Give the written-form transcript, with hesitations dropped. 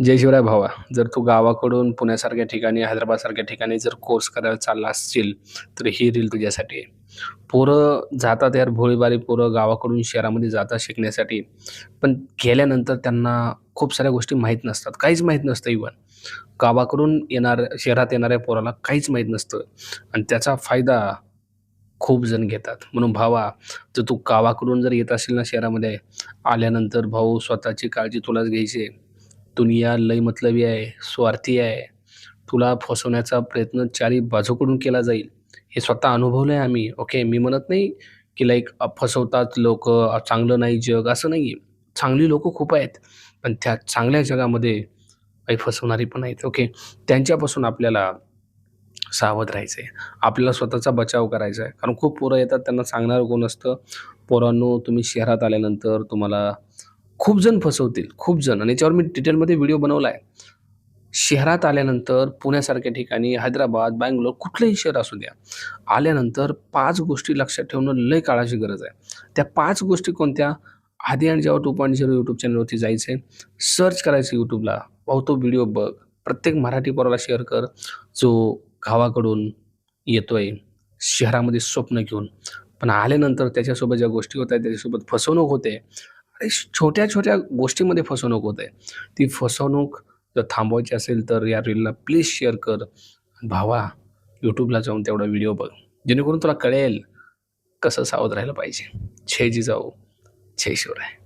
जय शिवराय भावा. जर तू गावाकडून पुण्यासारख्या ठिकाणी, हैदराबादसारख्या ठिकाणी जर कोर्स करायला चालला असशील, तर ही रील तुझ्यासाठी आहे. पोरं जातात यार, भोळीभाली पोरं गावाकडून शहरामध्ये जातात शिकण्यासाठी. पण गेल्यानंतर त्यांना खूप साऱ्या गोष्टी माहीत नसतात. काहीच माहीत नसतं इव्हन. गावाकडून शहरात येणाऱ्या पोराला काहीच माहीत नसतं आणि त्याचा फायदा खूप जण घेतात. म्हणून भावा, जर तू गावाकडून जर येत असेल ना शहरामध्ये, आल्यानंतर भाऊ स्वतःची काळजी तुलाच घ्यायची आहे. दुनिया लई मतलबी आहे, स्वार्थी आहे. तुला फसवण्याचा प्रयत्न चारी बाजूकडून केला जाईल. हे स्वतः अनुभवलंय आम्ही. ओके. मी म्हणत नाही, की लाइक फसवतात लोकं, चांगलं नाही जग, असं नाहीये. चांगली लोकं खूप आहेत. पण त्या चांगल्या जगामध्ये काही फसवणारी पण आहेत. ओके. त्यांच्यापासून आपल्याला सावध राहायचं आहे. आपल्याला स्वतःचा बचाव करायचा आहे. कारण खूप पोरं येतात, त्यांना सांगणारं कोण नसतं. पोरांनो, तुम्ही शहरात आल्यानंतर तुम्हाला खूप जण फसवतील, खूप जण आणि याच्यावर मी डिटेलमध्ये व्हिडिओ बनवला आहे. शहरात आल्यानंतर पुण्यासारख्या ठिकाणी, हैदराबाद, बंगलोर कुठलंही शहर असू द्या, आल्यानंतर 5 गोष्टी लक्षात ठेवणं लय काळाची गरज आहे. त्या 5 गोष्टी कोणत्या? आधी आणि जेव्हा 2.0 यूट्यूब चॅनलवरती जायचं आहे, सर्च करायचं YouTubeला. भाऊ तो व्हिडिओ बघ. प्रत्येक मराठी पोराला शेअर कर, जो गावाकडून येतोय शहरामध्ये स्वप्न घेऊन. पण आल्यानंतर त्याच्यासोबत ज्या गोष्टी होत आहेत, त्याच्यासोबत फसवणूक होते. आणि छोट्या-छोट्या गोष्टींमध्ये फसवणूक होते. ती फसवणूक जर थांबवायची असेल तर या रीलला प्लीज शेअर कर. भावा, YouTubeला जाऊन तेवढा व्हिडिओ बघ. जेणेकरून तुला कळेल कसं सावध राहायला पाहिजे. जय जिजाऊ, जय शिवराय.